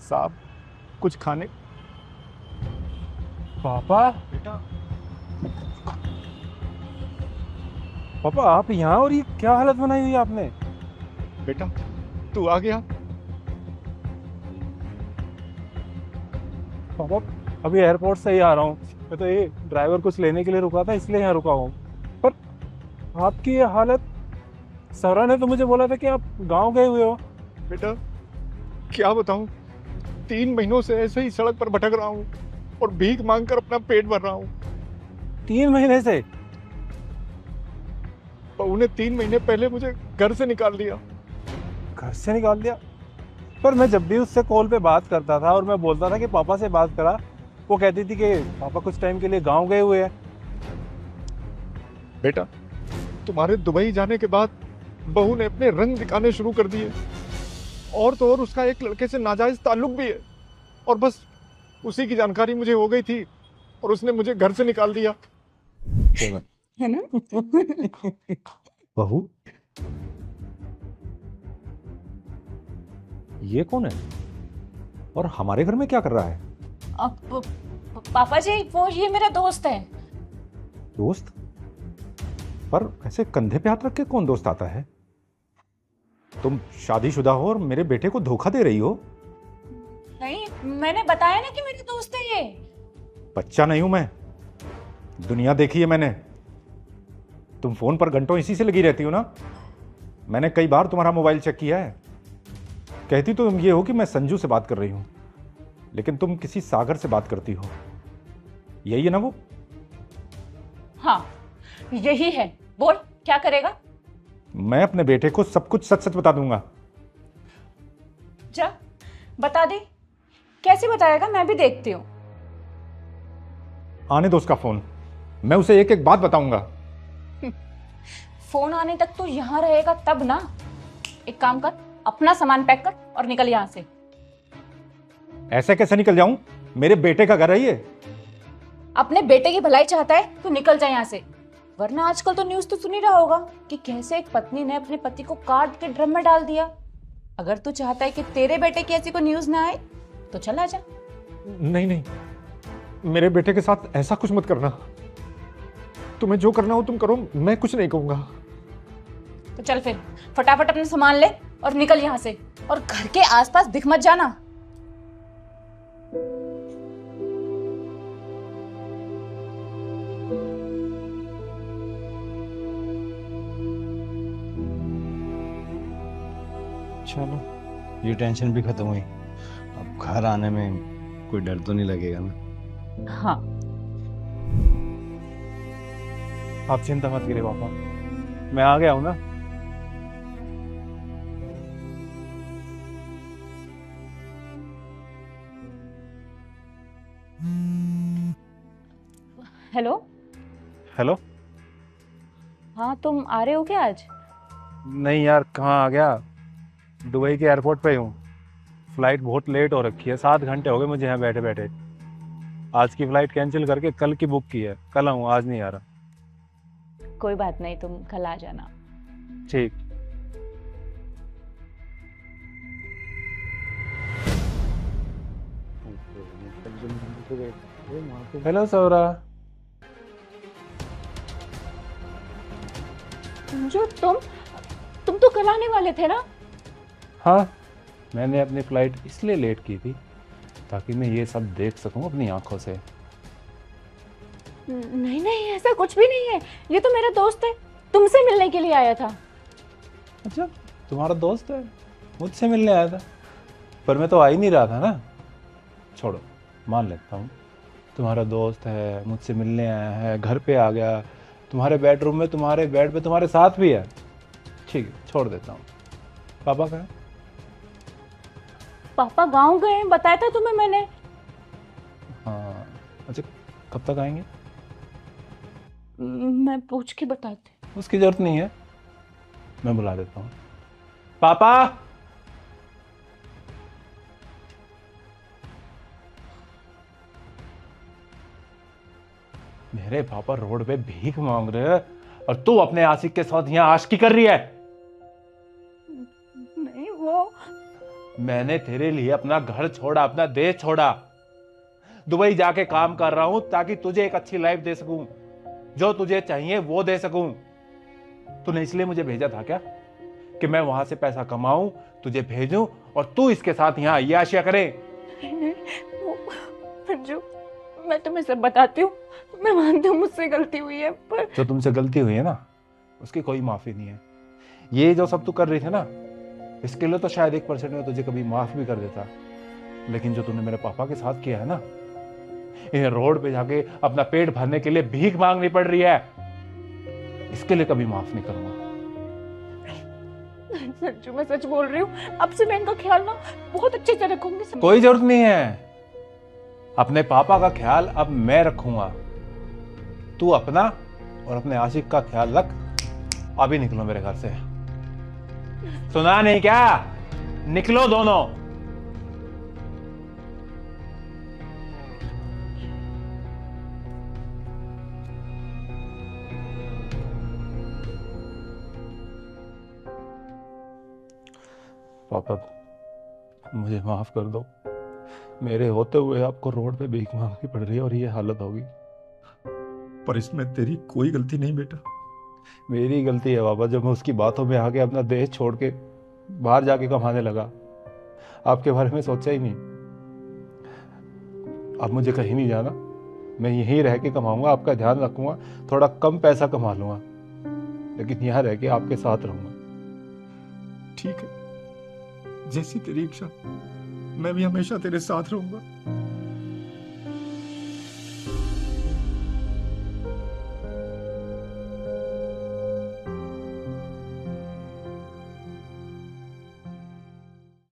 साहब कुछ खाने। पापा, बेटा, पापा आप यहाँ, और ये क्या हालत बनाई हुई है आपने? बेटा तू आ गया। पापा अभी एयरपोर्ट से ही आ रहा हूँ। मैं तो ये ड्राइवर कुछ लेने के लिए रुका था, इसलिए यहाँ रुका हूँ। पर आपकी ये हालत, सरा ने तो मुझे बोला था कि आप गांव गए हुए हो। बेटा क्या बताऊं, 3 महीनों से ऐसे ही सड़क पर भटक रहा हूँ और भीख मांगकर अपना पेट भर रहा हूँ। 3 महीने से? बहू ने 3 महीने पहले मुझे घर से निकाल दिया। घर से निकाल दिया? पर मैं जब भी उससे कॉल पे बात करता था और मैं बोलता था कि पापा से बात करा, वो कहती थी कि पापा कुछ टाइम के लिए गांव गए हुए हैं। बेटा तुम्हारे दुबई जाने के बाद बहू ने अपने रंग दिखाने शुरू कर दिए, और तो और उसका एक लड़के से नाजायज ताल्लुक भी है, और बस उसी की जानकारी मुझे हो गई थी और उसने मुझे घर से निकाल दिया। है ना? बहू, ये कौन है और हमारे घर में क्या कर रहा है? अब पापा जी, वो ये मेरा दोस्त है। दोस्त? पर ऐसे कंधे पे हाथ रख के कौन दोस्त आता है? तुम शादीशुदा हो और मेरे बेटे को धोखा दे रही हो। नहीं, मैंने बताया ना कि मेरे दोस्त है ये। बच्चा नहीं हूं मैं, दुनिया देखी है मैंने। तुम फोन पर घंटों इसी से लगी रहती हो ना। मैंने कई बार तुम्हारा मोबाइल चेक किया है। कहती तो तुम ये हो कि मैं संजू से बात कर रही हूं, लेकिन तुम किसी सागर से बात करती हो। यही है ना वो? हाँ, यही है। बोल, क्या करेगा? मैं अपने बेटे को सब कुछ सच सच बता दूंगा। जा, बता दे। कैसे बताएगा, मैं भी देखती हूँ। आने दो उसका फोन, मैं उसे एक एक बात बताऊंगा। फोन आने तक तो यहाँ रहेगा तब ना। एक काम कर, अपना सामान पैक कर और निकल यहाँ से। ऐसे कैसे निकल जाऊं? मेरे बेटे का घर है ये। अपने बेटे की भलाई चाहता है तो निकल जाए यहाँ से, वरना आजकल तो न्यूज़ तो सुन ही रहा होगा कि कैसे एक पत्नी ने अपने पति को काट के ड्रम में डाल दिया। अगर तू चाहता है कि तेरे बेटे की ऐसी कोई न्यूज़ ना आए तो चला जा। नहीं नहीं, मेरे बेटे के साथ ऐसा कुछ मत करना। तुम्हें जो करना हो तुम करो, मैं कुछ नहीं कहूंगा। तो चल फिर फटाफट अपने सामान ले और निकल यहाँ से, और घर के आसपास दिख मत जाना। चलो, ये टेंशन भी खत्म हुई। अब घर आने में कोई डर तो नहीं लगेगा ना। हाँ, आप चिंता मत करिए पापा, मैं आ गया हूं ना। हेलो। हेलो। हाँ, तुम आ रहे हो क्या आज? नहीं यार, कहाँ आ गया, दुबई के एयरपोर्ट पे हूँ। फ्लाइट बहुत लेट हो रखी है, 7 घंटे हो गए मुझे यहाँ बैठे बैठे। आज की फ्लाइट कैंसिल करके कल की बुक की है। कल आऊँ, आज नहीं आ रहा। कोई बात नहीं, तुम कल आ जाना। ठीक। हेलो सौरा। जो तुम तो कल आने वाले थे ना? हाँ, मैंने अपनी फ्लाइट इसलिए लेट की थी ताकि मैं ये सब देख सकूं अपनी आंखों से। नहीं नहीं, ऐसा कुछ भी नहीं है। ये तो मेरा दोस्त है, तुमसे मिलने के लिए आया था। अच्छा, तुम्हारा दोस्त है, मुझसे मिलने आया था? पर मैं तो आ ही नहीं रहा था ना। छोड़ो, मान लेता हूँ तुम्हारा दोस्त है, मुझसे मिलने आया है, घर पे आ गया, तुम्हारे बेडरूम में, तुम्हारे बेड पे तुम्हारे साथ भी है। ठीक है, छोड़ देता हूँ। पापा कहाँ है? पापा गांव गए हैं, बताया था तुम्हें मैंने। हाँ। अच्छा, कब तक आएंगे? मैं पूछ के बताती। उसकी जरूरत नहीं है, मैं बुला देता हूँ। पापा! मेरे पापा रोड पे भीख मांग रहे हैं और तू अपने आशिक के साथ यहाँ आशिकी कर रही है। नहीं, वो मैंने तेरे लिए अपना घर छोड़ा, अपना देश छोड़ा, दुबई जाके काम कर रहा हूं ताकि तुझे एक अच्छी लाइफ दे सकूं, जो तुझे चाहिए वो दे सकूं। तूने इसलिए मुझे भेजा था क्या कि मैं वहां से पैसा कमाऊं, तुझे भेजूं और तू इसके साथ यहाँ अय्याशियां करे? मंजू, मैं तुम्हें सब बताती हूँ, मैं मानती हूँ मुझसे गलती हुई है, पर जो तुमसे गलती हुई है ना, उसकी कोई माफी नहीं है। ये जो सब तू कर रही थी ना, इसके लिए तो शायद 1% में तुझे कभी माफ भी कर देता, लेकिन जो तूने मेरे पापा के साथ किया है ना, इन्हें रोड पे जाके अपना पेट भरने के लिए भीख मांगनी पड़ रही है, इसके लिए कभी माफ नहीं करूंगा। संजू, मैं सच बोल रही हूँ, अब से मैं इनका ख्याल ना बहुत अच्छे से रखूंगी। कोई जरूरत नहीं है, अपने पापा का ख्याल अब मैं रखूंगा। तू अपना और अपने आशिक का ख्याल रख। अभी निकलो मेरे घर से। सुना नहीं क्या? निकलो दोनों। पापा, मुझे माफ कर दो। मेरे होते हुए आपको रोड पे भीख मांगनी पड़ रही है और ये हालत होगी। पर इसमें तेरी कोई गलती नहीं बेटा। मेरी गलती है बाबा, जब मैं उसकी बातों में आके अपना देश छोड़ के बाहर जाके कमाने लगा। आपके बारे में सोचा ही नहीं। अब मुझे कहीं नहीं जाना, मैं यहीं रह के कमाऊंगा, आपका ध्यान रखूंगा, थोड़ा कम पैसा कमा लूंगा, लेकिन यहाँ रह के आपके साथ रहूंगा। ठीक है, जैसी तेरी इच्छा, मैं भी हमेशा तेरे साथ रहूंगा।